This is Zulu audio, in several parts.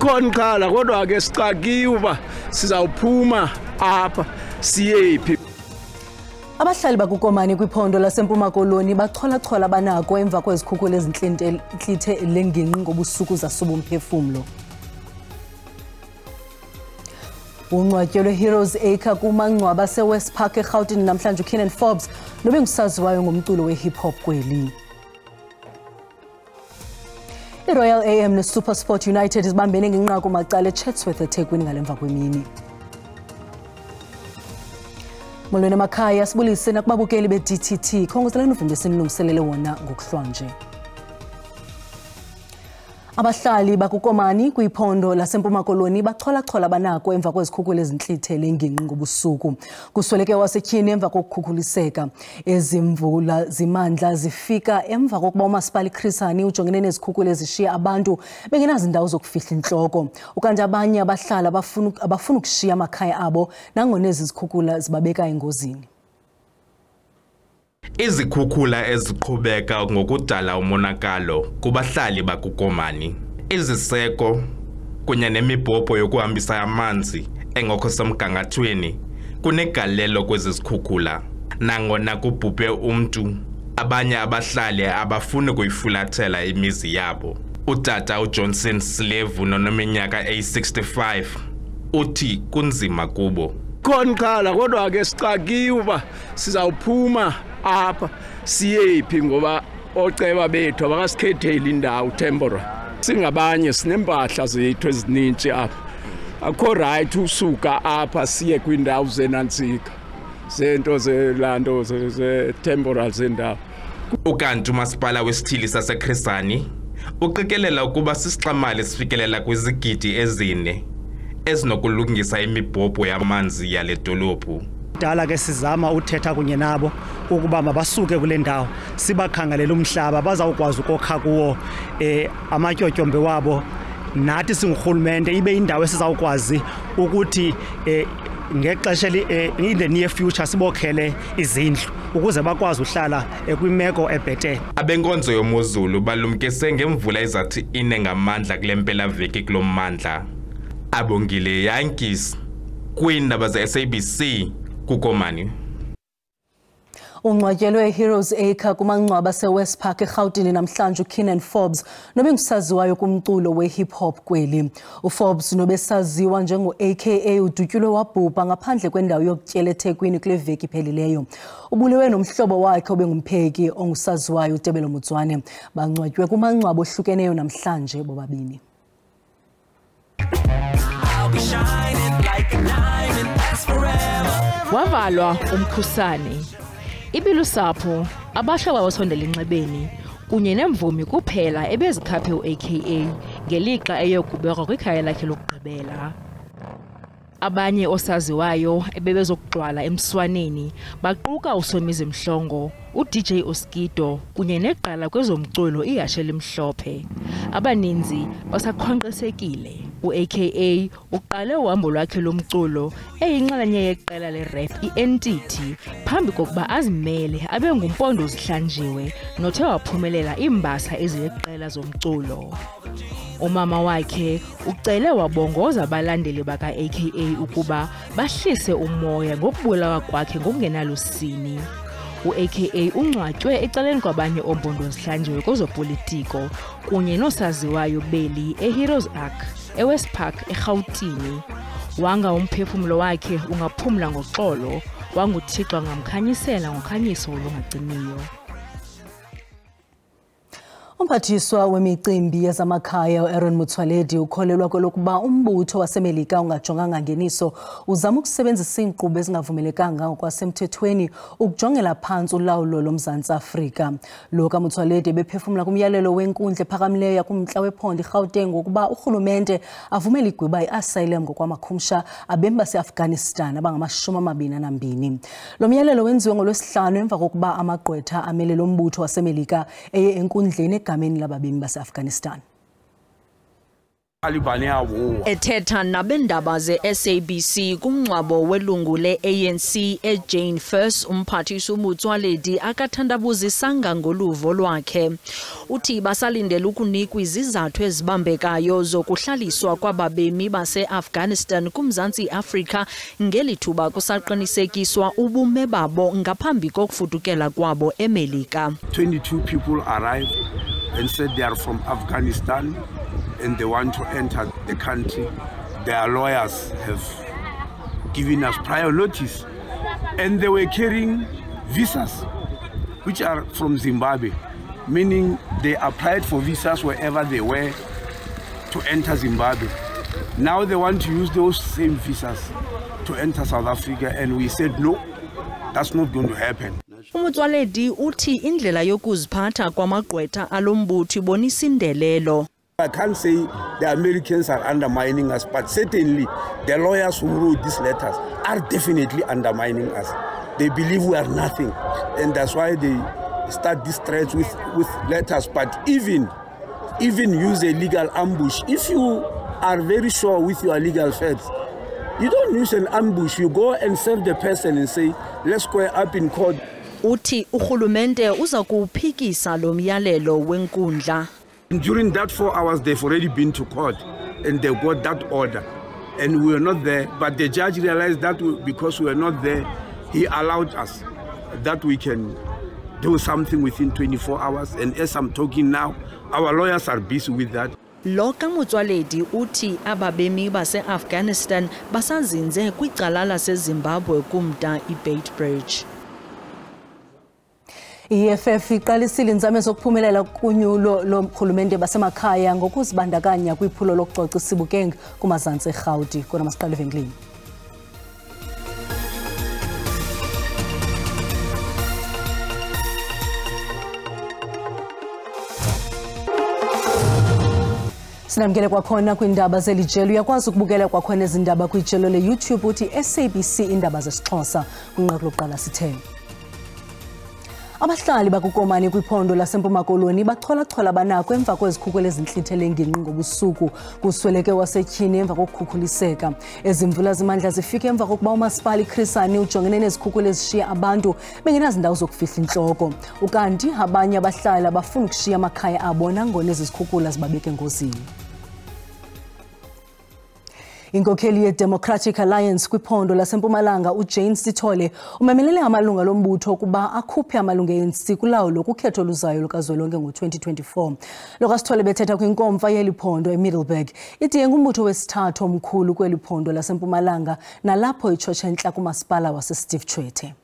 Khona qala kodwa ke sicakiwe uba sizawuphuma apha siyephi. Abahlali bakukomani kwiphondo laseMpuma Koloni bacholachola banako emva kwezikhukhula ezintlithe lenginqi ngobusuku zasuba umphefumlo. Uncwatyo lwe-Heroes Acre kumangcwaba se-West Park eGauteng namhlanje uKenan Forbes nobengusaziwayo ngomculo we-hip hop kweli. I-Royal AM ne-SuperSport United zibambene ngenqaku macala eChatsworth eThekwini ngalemva kwemini. Molweni emakhaya sibulise nakubabukeli be-DTT khongozelani uvimbe sinilungiselele wona ngokuhlwa nje. Abahlali bakukomani kwiphondo laseMpuma Koloni bacholachola banako emva kwezikhukhula ezintlithe lenginqi ngobusuku. Kusweleke wasetyhini emva kokukhukhuliseka. Ezimvula zimandla zifika emva kokuba umasipala Chris Hani ujongene nezikhukhula ezishiya abantu bengenazo indawo zokufihla intloko. Ukanti abanye abahlali abafuna ukushiya amakhaya abo nangona ezi zikhukhula zibabeka engozini. Izikhukhula eziqhubeka ngokudala umonakalo kubahlali bakukomani. Iziseko kunye nemibhobho yokuhambisa amanzi engekho semgangathweni kunegalelo kwezi zikhukhula. Nangona kubhubhe umntu, abanye abahlali abafuni kuyifulathela imizi yabo. Utata uJohnson Slevu noneminyaka eyi-65 uthi kunzima kubo. Khona qala kodwa ke sicakiwe uba sizawuphuma apha siyephi ngoba oceba bethu abakasikhetheli indawo temporary. Singabanye sinempahla zethu ezininzi apha. Akho right usuka apha siye kwindawo zenantsika. Zento zelando ze-temporal zendawo. Ukanti umasipala wesithili saseKrisani uqikelela ukuba sisixamali sifikelela kwizigidi ezine ezinokulungisa imibhobho yamanzi yale dolophu. Dala ke sizama uthetha kunye nabo ukuba mabasuke kule ndawo sibakhangelela umhlaba bazawukwazi ukokha kuwo amatyotyombe wabo nathi singurhulumente ibe indawo esizawukwazi ukuthi ngexesha in the near future sibokhele izindlu ukuze bakwazi uhlala kwimeko ebhetele. Abenkonzo yomozulu balumkise ngemvula ezathi ine ngamandla kule mpelaveki kulo mmandla. Abongile Yankees kwiindaba ze-SABC kukomani. Uncwatyo lwe-Heroes Acre kumangcwaba se-West Park eGauteng namhlanje uKenan Forbes nobengusaziwayo kumculo we-hip hop kweli. UForbes nobesaziwa njengo-AKA udutyulwe wabhubha ngaphandle kwendawo yokutyela eThekwini kule veki iphelileyo. Ubulewe nomhlobo wakhe obengumpheki ongusaziwayo uTebelo Motswane. Bangcwatywe kumangcwaba ohlukeneyo namhlanje bobabini. Wavalwa umkhusane. Ibilusapho abahlobo abasondela enxebeni kunye nemvumi kuphela ebezikhaphe u-AKA ngelixa eyokubekwa kwikhaya lakhe lokugqibela. Abanye osaziwayo ebebezokugcwala emswaneni baquka uSomizi Mhlongo, uDJ Oskido kunye neqala kwezomculo ihashe elimhlophe. Abaninzi basakhwanqesekile. U-AKA uqale uhambo lwakhe lomculo eyinxalenye yeqela lerap iEntity phambi kokuba azimele abe ngumpondo ozihlanjiwe nothe waphumelela iimbasa ezileqela zomculo. Umama wakhe ucele wabongoza abalandeli baka-AKA ukuba bahlise umoya ngokubulawa kwakhe ngokungenalusini. U-AKA uncwatywe ecaleni kwabanye ompondo ozihlanjiwe kwezopolitiko kunye nosaziwayo beli eHeroes Acre eWest Park eGauteng. Wanga umphefumlo wakhe ungaphumla ngoxolo, wanguThixo ngamkhanyisela ngokhanyiso olungaciniyo. Umphathiswa wemicimbi yezamakhaya uAaron Motsoaledi ukholelwa kwelokuba umbutho waseMelika ungajonganga ngeniso uzama ukusebenzisa iinkqubo ezingavumelekanga ngokwasemthethweni ukujongela phantsi ulawulo loMzantsi Afrika. Lo kaMotsoaledi bephefumla kumyalelo wenkundla ephakamileyo kumntla wephondo iGauteng ngokuba urhulumente avumele igwiba i-asylum ngokwamakhumsha abemi baseAfghanistan abangama-22. Lo myalelo wenziwe ngoLwesihlanu emva kokuba amagqwetha amele lo mbutho waseMelika eye enkundleni egameni lababemi base-Afghanistan. Ethetha nabendaba ze-SABC kumngcwabo welungu le-ANC eJane First, umphathisi uMotsoaledi akathandabuzisanga ngoluvo lwakhe. Uthi basalindela ukunikwa izizathu ezibambekayo zokuhlaliswa kwababemi base-Afghanistan kumzantsi Afrika ngelithuba kusaqinisekiswa ubume babo ngaphambi kokufudukela kwabo eMelika. 22 people arrived and said they are from Afghanistan and they want to enter the country. Their lawyers have given us prior notice, and they were carrying visas which are from Zimbabwe, meaning they applied for visas wherever they were to enter Zimbabwe. Now they want to use those same visas to enter South Africa, and we said no, that's not going to happen. Umotsoaledi uthi indlela yokuziphatha kwamagqwetha alombutho ibonisa indelelo. I can't say the Americans are undermining us, but certainly the lawyers who wrote these letters are definitely undermining us. They believe we are nothing, and that's why they start these threats with letters. But even use a legal ambush. If you are very sure with your legal facts, you don't use an ambush. You go and serve the person and say, let's square up in court. Uthi urhulumente uza kuwuphikisa lo myalelo wenkundla. During that 4 hours, they've already been to court and they got that order, and we were not there. But the judge realized that because we were not there, he allowed us that we can do something within 24 hours. And as I'm talking now, our lawyers are busy with that. Loka Motsoaledi uthi ababemi base-Afghanistan basazinze kwicala laseZimbabwe kumda iBeitbridge. I-EFF iqalisile inzame zokuphumelela kunyulo lomkhulumente basemakhaya ngokuzibandakanya kwiphulo lokucoca isibukeng kumazantsi eRhawuti. Kona masiqale evenkileni. Sinamkele kwakhona kwiindaba zelijelo. Uyakwazi ukubukela kwakhona ezindaba kwijelo le-YouTube uthi SABC Iindaba zesiXhosa kwinqaku lokuqala sithe. Abahlali bakukomani kwiphondo laseMpuma Koloni bacholachola banako emva kwezikhukhula ezintlithele ngingqi ngobusuku kusweleke wasetyhini emva kokukhukhuliseka. Ezimvula zimandla zifike emva kokuba umasipala iChris Hani ujongene nezikhukhula ezishiya abantu bengenazindawo zokufihla intloko. Ukanti abanye abahlali abafuna ukushiya amakhaya abo nangona ezi zikhukhula zibabeke engozini. Inkokheli ye-Democratic Alliance kwiphondo laseMpumalanga uJane Sithole umemelele amalunga lombutho ukuba akhuphe amalunga ANC kulawulo kukhetho luzayo lukazwelonke ngo-2024. Lo Sithole bethetha kwinkomfa yeli phondo eMiddleburg. Ithi ngumbutho wesithathu omkhulu kweli phondo laseMpumalanga nalapho itshotsha entla kumasipala waseSteve Tshwete.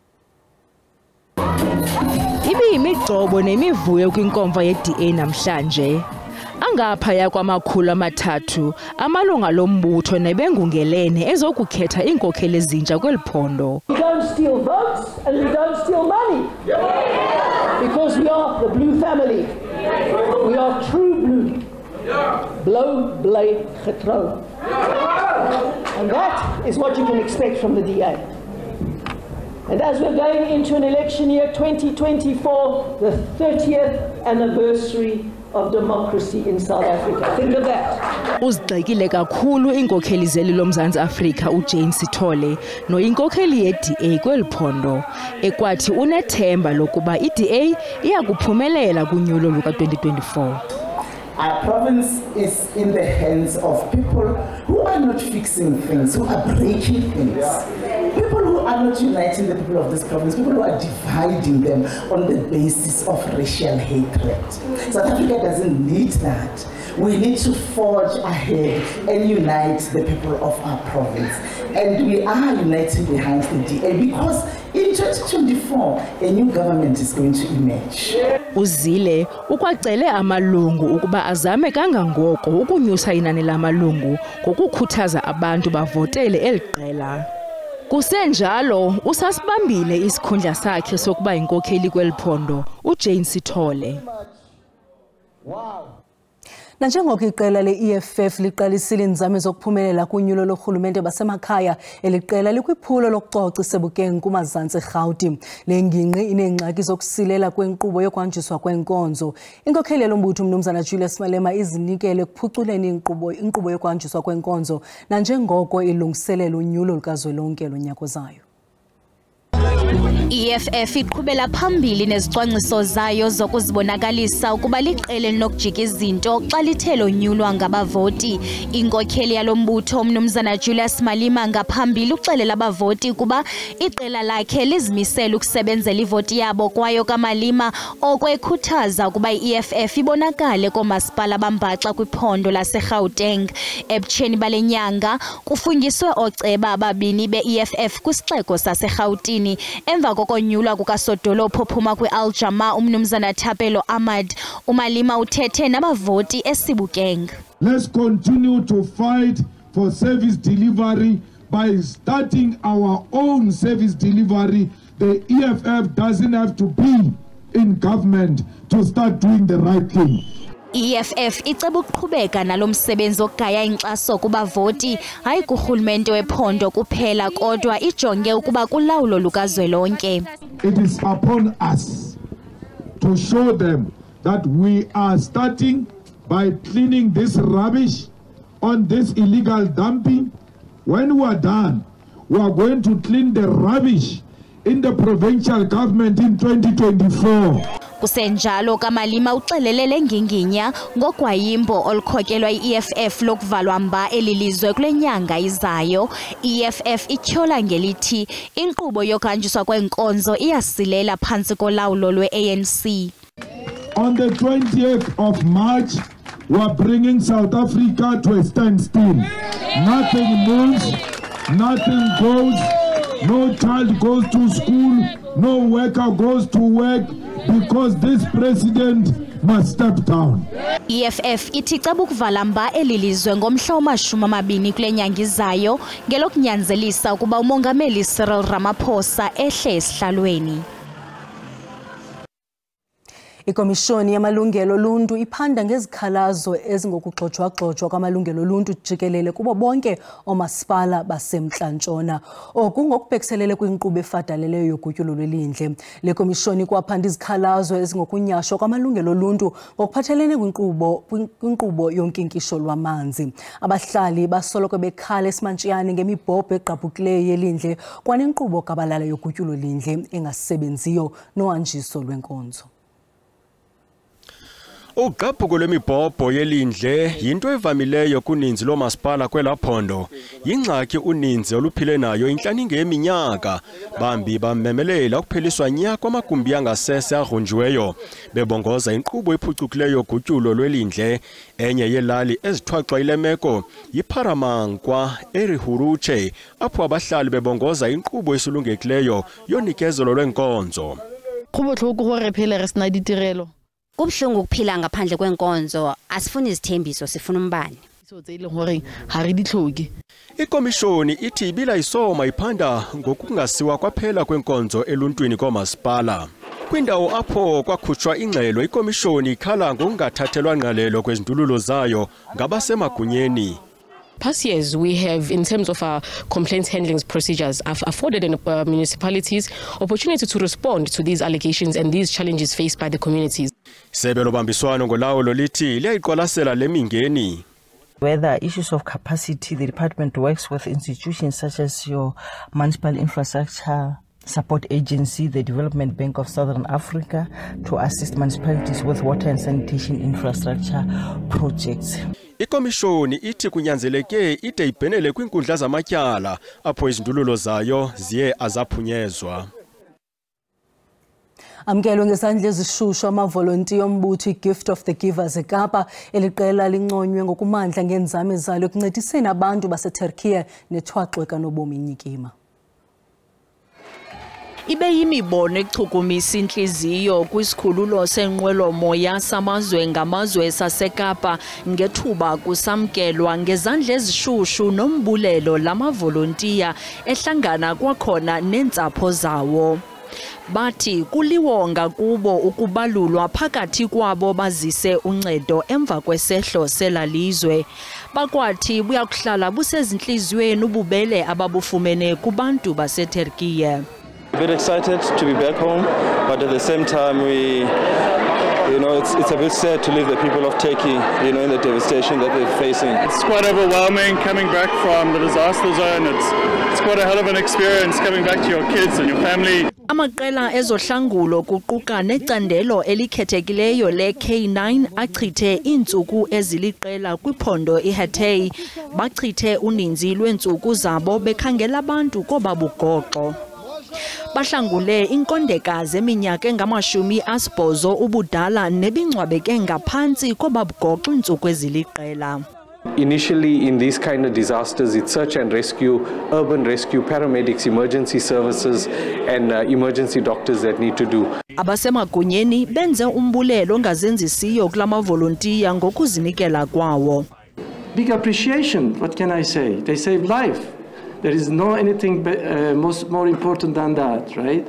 Ibiyimigcobo nemivuyo kwinkomfa ye-DA namhlanje. Angaphaya kwamakhulu amathathu amalunga lombutho nebengungelene ezokukhetha iinkokheli ezintsha kweli phondo. We don't steal votes and we don't steal money. Because we are the blue family. We are true blue. Blou, bly, getrou. And that is what you can expect from the DA. And as we're going into an election year 2024, the 30th anniversary of democracy in South Africa. Think of that. Uzigxekile kakhulu iinkokheli zeli loMzantsi Afrika uJane Sithole noyinkokheli ye-DA kweli phondo ekwathi unethemba lokuba i-DA iyakuphumelela kunyulo luka-2024. Our province is in the hands of people who are not fixing things, who are breaking things. People who are not uniting the people of this province, people who are dividing them on the basis of racial hatred. South Africa doesn't need that. We need to forge ahead and unite the people of our province. And we are uniting behind the DA because in 2024, a new government is going to emerge. Uzile ukwacele amalungu ukuba azame kangangoko ukunyusa inani lamalungu ngokukhuthaza abantu bavotele eliqela. Kusenjalo usasibambile isikhundla sakhe sokuba inkokheli kweli phondo uJane Sithole. Wow. Nanjengoko iqela le-EFF liqalisile inzame zokuphumelela kunyulo lorhulumente basemakhaya, eliqela likwiphulo lokucoca iSebokeng kumazantsi eRhawuti. Le ngingqi ineengxaki zokusilela kwenkqubo yokwanjiswa kwenkonzo. Inkokheli yombutho uMnumzana Julius Malema izinikele ekuphuculeni inkqubo yokwanjiswa kwenkonzo nanjengoko ilungiselela unyulo lukazwelonke lonyaka ozayo. EFF iqhubela phambili nezicwangciso zayo zokuzibonakalisa ukuba liqela elinokujika izinto xa lithe lonyulwa ngabavoti. Inkokheli yalombutho uMnumzana Julius Malema ngaphambili uxelela abavoti ukuba iqela lakhe lizimisela ukusebenzela ivoti yabo kwaye kaMalema okwekhuthaza ukuba i-EFF ibonakale koomasipala abambaxa kwiphondo laseGauteng. Ebutsheni bale nyanga kufungiswe ooceba ababini be-EFF kwisixeko saseRhawutini emva kokonyulwa kukasodolophu ophuma kwi-Aljama uMnumzana Thapelo Ahmad. uMalema uthethe nabavoti eSebokeng. Let's continue to fight for service delivery by starting our own service delivery. The EFF doesn't have to be in government to start doing the right thing. EFF iceba ukuqhubeka nalomsebenzi ogaya inkxaso kubavoti hayi kurhulumente wephondo kuphela kodwa ijonge ukuba kulawulo lukazwelonke. It is upon us to show them that we are starting by cleaning this rubbish on this illegal dumping. When we are done, we are going to clean the rubbish in the provincial government in 2024. Kusenjalo kaMalema uxelele lenginginya ngogwayimbo olukhokelwa i-EFF lokuvalwa mba elilizwe kule nyanga izayo. I-EFF ityhola ngelithi inkqubo yokhanjiswa kwenkonzo iyasilela phantsi kolawulo lwe-ANC. On the 20th of March, we are bringing South Africa to a standstill. Nothing moves, nothing goes, no child goes to school, no worker goes to work, because this president must step down. EFF ithi iceba ukuvala mba elilizwe ngomhla wama-20 kule nyanga izayo ngelokunyanzelisa ukuba umongameli Cyril Ramaphosa ehle esihlalweni. Ikomishoni yamalungelo oluntu iphanda ngezikhalazo ezingokugxojwa-gxojwa kwamalungelo oluntu jikelele kubo bonke oomasipala baseMntla-Ntshona. Oku ngokubhekiselele kwinkqubo efadaleleyo yogutyulo lwelindle. Le komishoni ikwaphanda izikhalazo ezingokunyashwa kwamalungelo oluntu ngokuphathelene kwinkqubo yonkinkisho lwamanzi. Abahlali basoloko bekhala esimantshiyane ngemibhobho egqabhukileyo yelindle kwanenkqubo gabalala yogutyulo lindle engasebenziyo nohanjiso lwenkonzo. Ugqabhuko lwemibhobho yelindle yinto evamileyo kuninzi loomasipala kwelaphondo. Yingxaki uninzi oluphile nayo intlaninge yeminyaka. Bambi bamemelela ukupheliswa nya kwamagumbi angasese agrunjiweyo bebongoza inkqubo ephucukileyo yogutyulo lwelindle. Enye yelali ezithwaxwa ile meko yiPharamankwa eRihuruche apho abahlali bebongoza inkqubo esulungekileyo yonikezelo lwenkonzo. Kubuhlungu ukuphila ngaphandle kwenkonzo, asifuni izithembiso, sifuna umbane. Ikomishoni ithi ibila isoma iphanda ngokungasiwa kwaphela kwenkonzo eluntwini koomasipala. Kwindawo apho kwakhutshwa ingxelo, ikomishoni ikhala ngokungathathelwa ngqalelo kwezindululo zayo ngabasemagunyeni. Past years, we have, in terms of our complaints handling procedures, afforded municipalities opportunity to respond to these allegations and these challenges faced by the communities. Isebe lobambiswano ngolawulo lithi liyayiqwalasela le mingeni. Whether issues of capacity, the department works with institutions such as your municipal infrastructure support agency, the Development Bank of Southern Africa, to assist municipalities with water and sanitation infrastructure projects. Ikomishoni ithi kunyanzeleke ide ibhenele kwinkundla zamatyala apho izindululo zayo ziye azaphunyezwa. Amkelwe ngesandla ezishushu amavolontiya ombutho iGift of the Givers eKapa. Eliqela linconywe ngokumandla ngenzame zalo ekuncediseni abantu baseTurkey nethwaxwe kanobomi inyikima. Ibe yimibono echukumisa inhliziyo kwisikhululo senqwelomoya samazwe ngamazwe saseKapa ngethuba kusamkelwa ngezandla ezishushu nombulelo lamavolontiya ehlangana kwakhona nentsapho zawo. Bathi kuliwonga kubo ukubalulwa phakathi kwabo bazise uncedo emva kwesehlo selalizwe. Bakwathi buyakuhlala busezinhliziyweni ububele ababufumene kubantu baseTurkey. A bit excited to be back home, but at the same time it's a bit sad to leave the people of Turkey, in the devastation that they're facing. It's quite overwhelming coming back from the disaster zone. It's quite a hell of an experience coming back to your kids and your family. Amaqela ezohlangulo kuquka necandelo elikhethekileyo le-K9 achithe iintsuku eziliqela kwiphondo iHatay. Bachithe uninzi lweentsuku zabo bekhangela abantu kobabugoxo. Bahlangule inkondekazi eminyaka engama-80 ubudala nebingcwabeke ngaphantsi kobabugoxo iintsuku eziliqela. Initially, in these kind of disasters, it's search and rescue, urban rescue, paramedics, emergency services, and emergency doctors that need to do. Abasemagunyeni benze umbulelo ongazenzisiyo kulamavolontiya ngokuzinikela kwawo. Big appreciation, what can I say? They save life. There is no anything more important than that, right?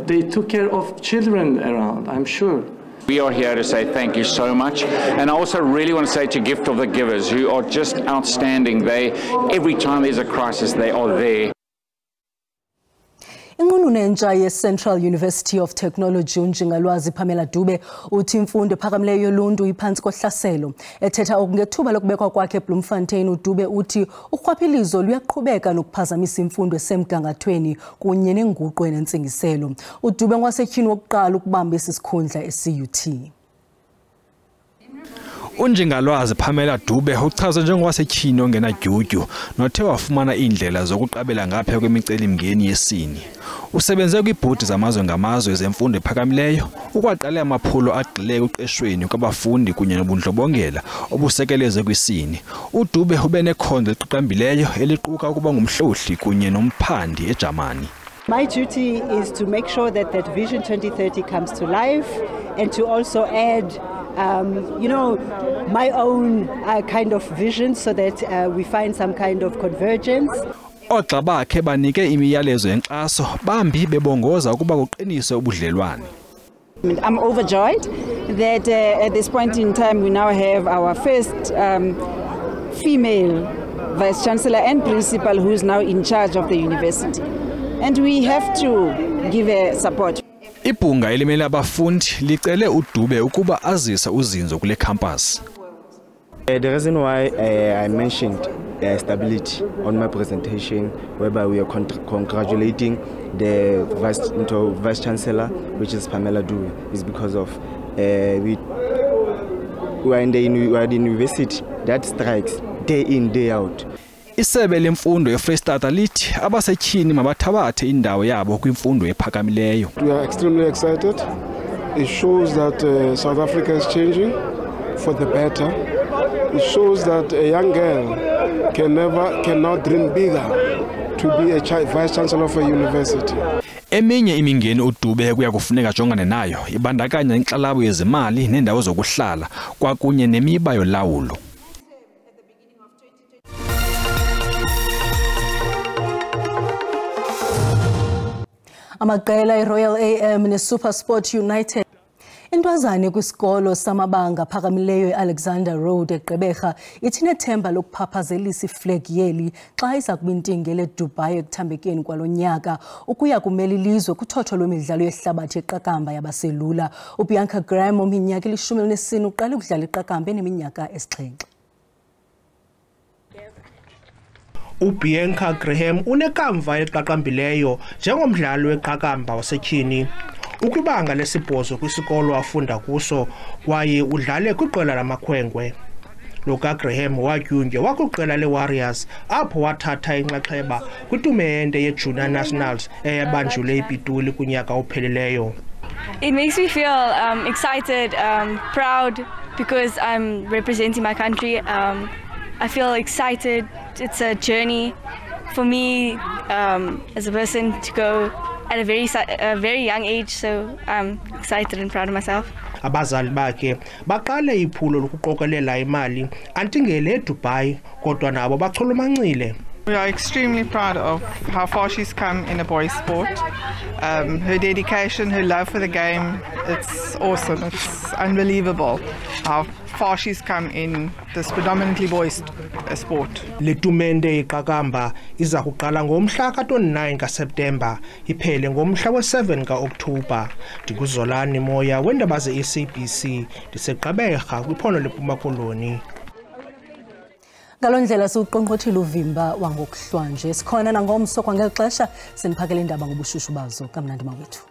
They took care of children around, I'm sure. We are here to say thank you so much, and I also really want to say to Gift of the Givers, who are just outstanding. Every time there's a crisis, they are there. Inqununu entsha ye-Central University of Technology uNjingalwazi Pamela Dube uthi imfundo ephakamileyo yoluntu iphantsi kohlaselo. Ethetha okungethuba lokubekwa kwakhe eBloemfontein, uDube uthi urhwaphilizo luyaqhubeka nokuphazamisa imfundo esemgangathweni kunye nenguqu enentsingiselo. uDube ngwasetyhini wokuqala ukubamba esi sikhundla e-CUT. uNjingalwazi Pamela Dube uchaza njengowasetyhini ongenadyudyu nothe wafumana iindlela zokuqabela ngaphaya kwemicelimngeni yesini. Usebenze kwiibhodi zamazwe ngamazwe zemfundo ephakamileyo ukwaqala amaphulo agxile ekuqeshweni kwabafundi kunye nobundlobongela obusekeleze kwisini. uDube ube nekhondo eliqaqambileyo eliquka ukuba ngumhlohli kunye nomphandi eJamani. My duty is to make sure that Vision 2030 comes to life and to also add my own kind of vision so that we find some kind of convergence. Oxa bakhe banike imiyalezo yenkxaso bambi bebongoza ukuba kuqiniswe ubudlelwane. I'm overjoyed that at this point in time we now have our first female Vice Chancellor and Principal who is now in charge of the university. And we have to give her support. Ibhunga elimele abafundi licele uDube ukuba azise uzinzo kule campus. The reason why I mentioned stability on my presentation, whereby we are congratulating the Vice Chancellor, which is Pamela Dube, is because of we are in the university that strikes day in, day out. Isebe lemfundo yeFreystata lithi abasetyhini mabathabathe indawo yabo kwimfundo ephakamileyo. We are extremely excited. It shows that South Africa is changing for the better. It shows that a young girl cannot dream bigger to be a Vice Chancellor of a university. Eminye imingeni uDube kuya kufuneka jongane nayo ibandakanya inxalabo yezimali nendawo zokuhlala kwakunye nemiba yolawulo. Amaqela eRoyal AM neSuperSport United intwazane kwisikolo samabanga phakamileyo eAlexander Road eGqeberha ithi nethemba lokuphaphazelisa iflag yeli xa iza kubintingele eDubai ekuthambekeni kwalonyaka ukuya kumela ilizwe kuthotho lwemidlalo yehlabathi yeqakamba yabaselula. uBianca Graham ominyaka 14 uqale ukudlala iqakamba eneminyaka 7. uBianca Graham unekamva eliqaqambileyo njengomdlali weqakamba wasetyhini. Ukwibanga lesibhozo kwisikolo afunda kuso kwaye udlale kwiqela lamakhwenkwe. Luka Graham watyunjwe wakwiqela leWarriors apho wathatha inxaxheba kwitumente yeJunior Nationals eyabanjule ePitoli kunyaka ophelileyo. It makes me feel excited, proud because I'm representing my country. I feel excited. It's a journey for me as a person to go at a very young age, so I'm excited and proud of myself. Abazali bakhe baqale iphulo lokuqokelela imali antingele eDubai kodwa nabo bachulumancile. We are extremely proud of how far she's come in a boys' sport. Her dedication, her love for the game, it's awesome. It's unbelievable how far she's come in this predominantly boys' sport. Le tumente iqakamba iza kuqala ngomhla ka-29 kaSeptemba iphele ngomhla we-7 ka-Okthobha. Ndikuzolani Moya weendaba ze-SABC ndiseGqeberha kwiphondo leMpuma Koloni. Ngalondlela siuqonqothile uvimba wangokuhlwa nje sikhona nangomso kwangeli xesha siniphakela indaba ngobushushu bazo kamnandi mawethu.